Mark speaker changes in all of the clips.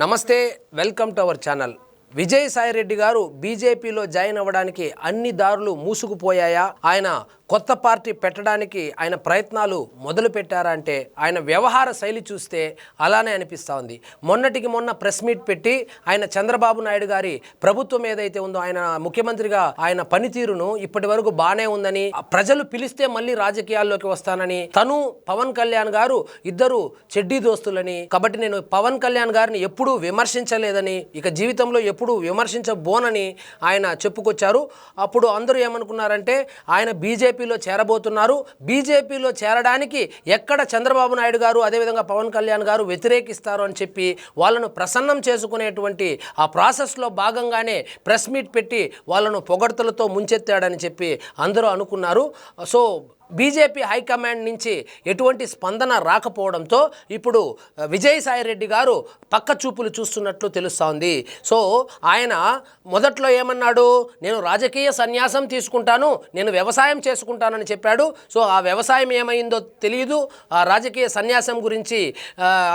Speaker 1: నమస్తే, welcome to our channel. Vijayasai Reddy గారు బీజేపీలో జాయిన్ అవ్వడానికి అన్ని దారులు మూసుకుపోయాయా? ఆయన కొత్త పార్టీ పెట్టడానికి ఆయన ప్రయత్నాలు మొదలు పెట్టారా అంటే ఆయన వ్యవహార శైలి చూస్తే అలానే అనిపిస్తూ ఉంది. మొన్నటికి మొన్న ప్రెస్ మీట్ పెట్టి ఆయన చంద్రబాబు నాయుడు గారి ప్రభుత్వం ఏదైతే ఉందో ఆయన ముఖ్యమంత్రిగా ఆయన పనితీరును ఇప్పటి వరకు బాగానే ఉందని, ప్రజలు పిలిస్తే మళ్ళీ రాజకీయాల్లోకి వస్తానని, తను పవన్ కళ్యాణ్ గారు ఇద్దరు చెడ్డీ దోస్తులని, కాబట్టి నేను పవన్ కళ్యాణ్ గారిని ఎప్పుడూ విమర్శించలేదని, ఇక జీవితంలో ఎప్పుడూ విమర్శించబోనని ఆయన చెప్పుకొచ్చారు. అప్పుడు అందరూ ఏమనుకున్నారంటే ఆయన బీజేపీలో చేరబోతున్నారు, బీజేపీలో చేరడానికి ఎక్కడ చంద్రబాబు నాయుడు గారు అదేవిధంగా పవన్ కళ్యాణ్ గారు వ్యతిరేకిస్తారు అని చెప్పి వాళ్ళను ప్రసన్నం చేసుకునేటువంటి ఆ ప్రాసెస్లో భాగంగానే ప్రెస్ మీట్ పెట్టి వాళ్ళను పొగడ్తలతో ముంచెత్తాడని చెప్పి అందరూ అనుకున్నారు. సో బీజేపీ హైకమాండ్ నుంచి ఎటువంటి స్పందన రాకపోవడంతో ఇప్పుడు విజయసాయి రెడ్డి గారు పక్క చూపులు చూస్తున్నట్లు తెలుస్తోంది. సో ఆయన మొదట్లో ఏమన్నాడు, నేను రాజకీయ సన్యాసం తీసుకుంటాను, నేను వ్యవసాయం చేసుకుంటానని చెప్పాడు. సో ఆ వ్యవసాయం ఏమైందో తెలియదు, ఆ రాజకీయ సన్యాసం గురించి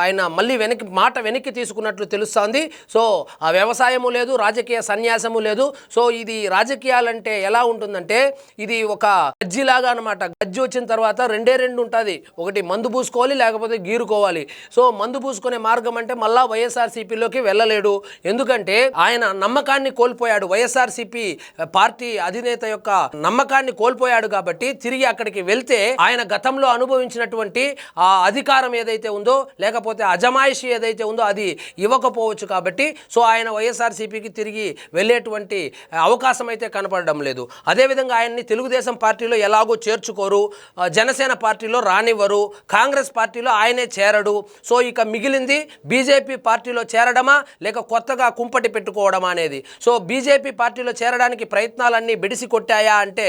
Speaker 1: ఆయన మళ్ళీ వెనక్కి తీసుకున్నట్లు తెలుస్తోంది. సో ఆ వ్యవసాయము లేదు, రాజకీయ సన్యాసము లేదు. సో ఇది రాజకీయాలంటే ఎలా ఉంటుందంటే ఇది ఒక గజ్జిలాగా అనమాట. గజ్జి వచ్చిన తర్వాత రెండు ఉంటుంది, ఒకటి మందు పూసుకోవాలి లేకపోతే గీరుకోవాలి. సో మందు పూసుకునే మార్గం అంటే మళ్ళా వైఎస్ఆర్సీపీలోకి వెళ్ళలేడు, ఎందుకంటే ఆయన నమ్మకాన్ని కోల్పోయాడు, వైఎస్ఆర్సీపీ పార్టీ అధినేత యొక్క నమ్మకాన్ని కోల్పోయాడు. కాబట్టి తిరిగి అక్కడికి వెళ్తే ఆయన గతంలో అనుభవించినటువంటి ఆ అధికారం ఏదైతే ఉందో లేకపోతే అజమాయిషి ఏదైతే ఉందో అది ఇవ్వకపోవచ్చు. కాబట్టి సో ఆయన వైఎస్ఆర్సీపీకి తిరిగి వెళ్ళేటువంటి అవకాశం అయితే కనపడడం లేదు. అదేవిధంగా ఆయన్ని తెలుగుదేశం పార్టీలో ఎలాగో చేర్చుకోరు, జనసేన పార్టీలో రానివ్వరు, కాంగ్రెస్ పార్టీలో ఆయనే చేరడు. సో ఇక మిగిలింది బీజేపీ పార్టీలో చేరడమా లేక కొత్తగా కుంపటి పెట్టుకోవడమా అనేది. సో బీజేపీ పార్టీలో చేరడానికి ప్రయత్నాలన్నీ బెడిసి కొట్టాయా అంటే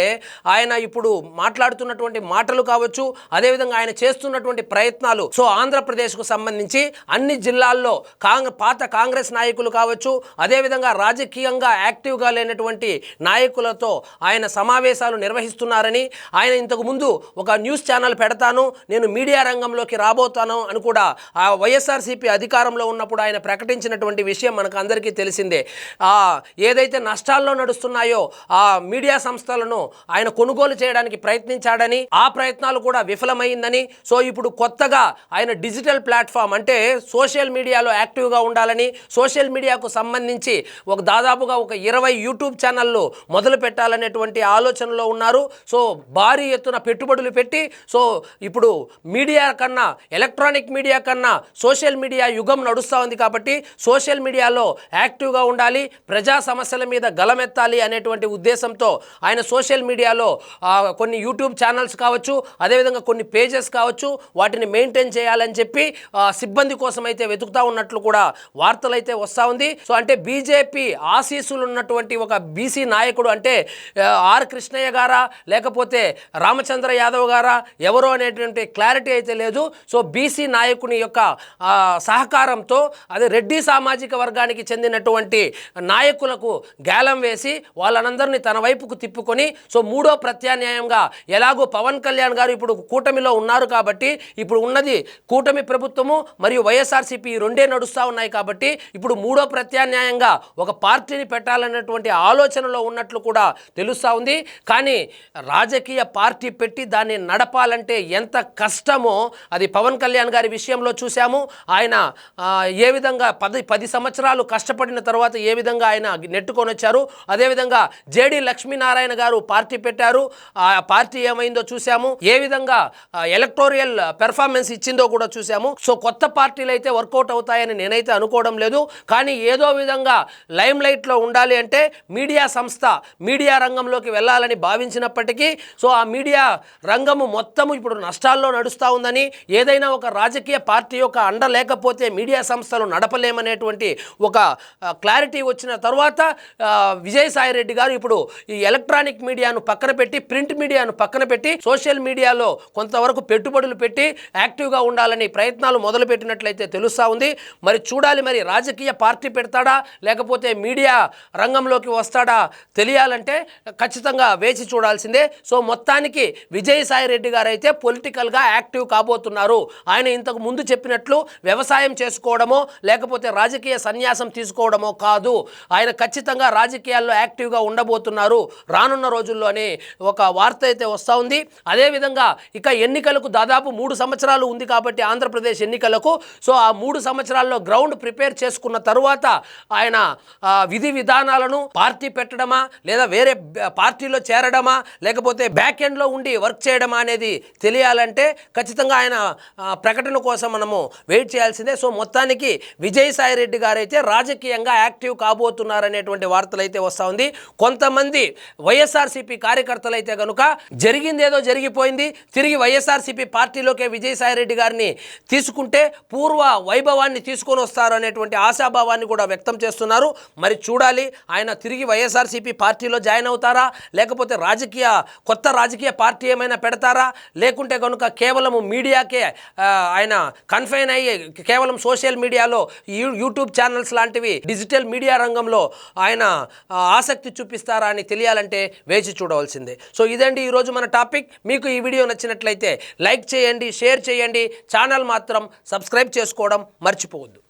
Speaker 1: ఆయన ఇప్పుడు మాట్లాడుతున్నటువంటి మాటలు కావచ్చు, అదేవిధంగా ఆయన చేస్తున్నటువంటి ప్రయత్నాలు, సో ఆంధ్రప్రదేశ్కు సంబంధించి అన్ని జిల్లాల్లో పాత కాంగ్రెస్ నాయకులు కావచ్చు, అదేవిధంగా రాజకీయంగా యాక్టివ్గా లేనటువంటి నాయకులతో ఆయన సమావేశాలు నిర్వహిస్తున్నారని, ఆయన ఇంతకు ముందు ఒక న్యూస్ ఛానల్ పెడతాను, నేను మీడియా రంగంలోకి రాబోతాను అని కూడా ఆ వైఎస్ఆర్సీపీ అధికారంలో ఉన్నప్పుడు ఆయన ప్రకటించినటువంటి విషయం మనకు అందరికీ తెలిసిందే. ఏదైతే నష్టాల్లో నడుస్తున్నాయో ఆ మీడియా సంస్థలను ఆయన కొనుగోలు చేయడానికి ప్రయత్నించాడని, ఆ ప్రయత్నాలు కూడా విఫలమైందని, సో ఇప్పుడు కొత్తగా ఆయన డిజిటల్ ప్లాట్ఫామ్ అంటే సోషల్ మీడియాలో యాక్టివ్గా ఉండాలని, సోషల్ మీడియాకు సంబంధించి దాదాపుగా ఒక 20 యూట్యూబ్ ఛానళ్ళు మొదలు పెట్టాలనేటువంటి ఆలోచనలో ఉన్నారు. సో భారీ ఎత్తున పెట్టుబడులు పెట్టి, సో ఇప్పుడు మీడియా కన్నా ఎలక్ట్రానిక్ మీడియా కన్నా సోషల్ మీడియా యుగం నడుస్తూ ఉంది. కాబట్టి సోషల్ మీడియాలో యాక్టివ్గా ఉండాలి, ప్రజా సమస్యల మీద గలమెత్తాలి అనేటువంటి ఉద్దేశంతో ఆయన సోషల్ మీడియాలో కొన్ని యూట్యూబ్ ఛానల్స్ కావచ్చు, అదేవిధంగా కొన్ని పేజెస్ కావచ్చు, వాటిని మెయింటైన్ చేయాలని చెప్పి సిబ్బంది కోసం అయితే వెతుకుతూ ఉన్నట్లు కూడా వార్తలు అయితే వస్తూ ఉంది. సో అంటే బీజేపీ ఆశీస్సులు ఉన్నటువంటి ఒక బీసీ నాయకుడు అంటే ఆర్ కృష్ణయ్య గారా లేకపోతే రామచంద్ర యాదవ్ గారా ఎవరో అనేటువంటి క్లారిటీ అయితే లేదు. సో బీసీ నాయకుని యొక్క సహకారంతో అదే రెడ్డి సామాజిక వర్గానికి చెందినటువంటి నాయకులకు గేలం వేసి వాళ్ళనందరినీ తన వైపుకు తిప్పుకొని, సో మూడో ప్రత్యామ్నాయంగా ఎలాగో పవన్ కళ్యాణ్ గారు ఇప్పుడు కూటమిలో ఉన్నారు కాబట్టి, ఇప్పుడు ఉన్నది కూటమి ప్రభుత్వము మరియు వైఎస్ఆర్సీపీ రెండే నడుస్తూ ఉన్నాయి కాబట్టి ఇప్పుడు మూడో ప్రత్యామ్నాయంగా ఒక పార్టీని పెట్టాలన్నటువంటి ఆలోచనలో ఉన్నట్లు కూడా తెలుస్తూ ఉంది. కానీ రాజకీయ పార్టీ పెట్టి దాన్ని నడపాలంటే ఎంత కష్టమో అది పవన్ కళ్యాణ్ గారి విషయంలో చూసాము. ఆయన ఏ విధంగా 10 సంవత్సరాలు కష్టపడిన తర్వాత ఏ విధంగా ఆయన నెట్టుకొని వచ్చారు. అదేవిధంగా జేడి లక్ష్మీనారాయణ గారు పార్టీ పెట్టారు, ఆ పార్టీ ఏమైందో చూసాము, ఏ విధంగా ఎలక్టోరియల్ పెర్ఫార్మెన్స్ ఇచ్చిందో కూడా చూసాము. సో కొత్త పార్టీలు అయితే వర్కౌట్ అవుతాయని నేనైతే అనుకోవడం లేదు. కానీ ఏదో విధంగా లైమ్ లైట్లో ఉండాలి అంటే మీడియా సంస్థ మీడియా రంగంలోకి వెళ్ళాలని భావించినప్పటికీ, సో ఆ మీడియా రంగము మొత్తము ఇప్పుడు నష్టాల్లో నడుస్తూ ఉందని, ఏదైనా ఒక రాజకీయ పార్టీ యొక్క అండ లేకపోతే మీడియా సంస్థలు నడపలేమనేటువంటి ఒక క్లారిటీ వచ్చిన తర్వాత విజయసాయి రెడ్డి గారు ఇప్పుడు ఈ ఎలక్ట్రానిక్ మీడియాను పక్కన పెట్టి, ప్రింట్ మీడియాను పక్కన పెట్టి సోషల్ మీడియాలో కొంతవరకు పెట్టుబడులు పెట్టి యాక్టివ్గా ఉండాలని ప్రయత్నాలు మొదలుపెట్టినట్లయితే తెలుస్తూ ఉంది. మరి చూడాలి, మరి రాజకీయ పార్టీ పెడతాడా లేకపోతే మీడియా రంగంలోకి వస్తాడా తెలియాలంటే ఖచ్చితంగా వేచి చూడాల్సిందే. సో మొత్తానికి విజయసాయి రెడ్డి గారు అయితే పొలిటికల్గా యాక్టివ్ కాబోతున్నారు. ఆయన ఇంతకు ముందు చెప్పినట్లు వ్యవసాయం చేసుకోవడమో లేకపోతే రాజకీయ సన్యాసం తీసుకోవడమో కాదు, ఆయన ఖచ్చితంగా రాజకీయాల్లో యాక్టివ్గా ఉండబోతున్నారు రానున్న రోజుల్లోనే ఒక వార్త అయితే వస్తూ ఉంది. అదేవిధంగా ఇక ఎన్నికలకు దాదాపు 3 సంవత్సరాలు ఉంది కాబట్టి ఆంధ్రప్రదేశ్ ఎన్నికలకు, సో ఆ 3 సంవత్సరాల్లో గ్రౌండ్ ప్రిపేర్ చేసుకున్న తరువాత ఆయన విధి విధానాలను పార్టీ పెట్టడమా లేదా వేరే పార్టీలో చేరడమా లేకపోతే బ్యాక్ ఎండ్లో ఉండి వర్క్ చేయడమా అనేది తెలియాలంటే ఖచ్చితంగా ఆయన ప్రకటన కోసం మనము వెయిట్ చేయాల్సిందే. సో మొత్తానికి విజయసాయి రెడ్డి గారు అయితే రాజకీయంగా యాక్టివ్ కాబోతున్నారనేటువంటి వార్తలు అయితే వస్తూ ఉంది. కొంతమంది వైఎస్ఆర్సీపీ కార్యకర్తలు అయితే కనుక జరిగిందేదో జరిగిపోయింది, తిరిగి వైఎస్ఆర్సీపీ పార్టీలోకే విజయసాయి రెడ్డి గారిని తీసుకుంటే పూర్వ వైభవాన్ని తీసుకొని వస్తారు అనేటువంటి ఆశాభావాన్ని కూడా వ్యక్తం చేస్తున్నారు. మరి చూడాలి, ఆయన తిరిగి వైఎస్ఆర్సీపీ పార్టీలో జాయిన్ అవుతారా లేకపోతే కొత్త రాజకీయ పార్టీ ఏమైనా పెడతారా, లేకుంటే కనుక కేవలం మీడియాకే ఆయన కన్ఫైన్ అయ్యి కేవలం సోషల్ మీడియాలో యూట్యూబ్ ఛానల్స్ లాంటివి డిజిటల్ మీడియా రంగంలో ఆయన ఆసక్తి చూపిస్తారా అని తెలియాలంటే వేచి చూడవలసిందే. సో ఇదండి ఈరోజు మన టాపిక్. మీకు ఈ వీడియో నచ్చినట్లయితే లైక్ చేయండి, షేర్ చేయండి, ఛానల్ మాత్రం సబ్స్క్రైబ్ చేసుకోవడం మర్చిపోవద్దు.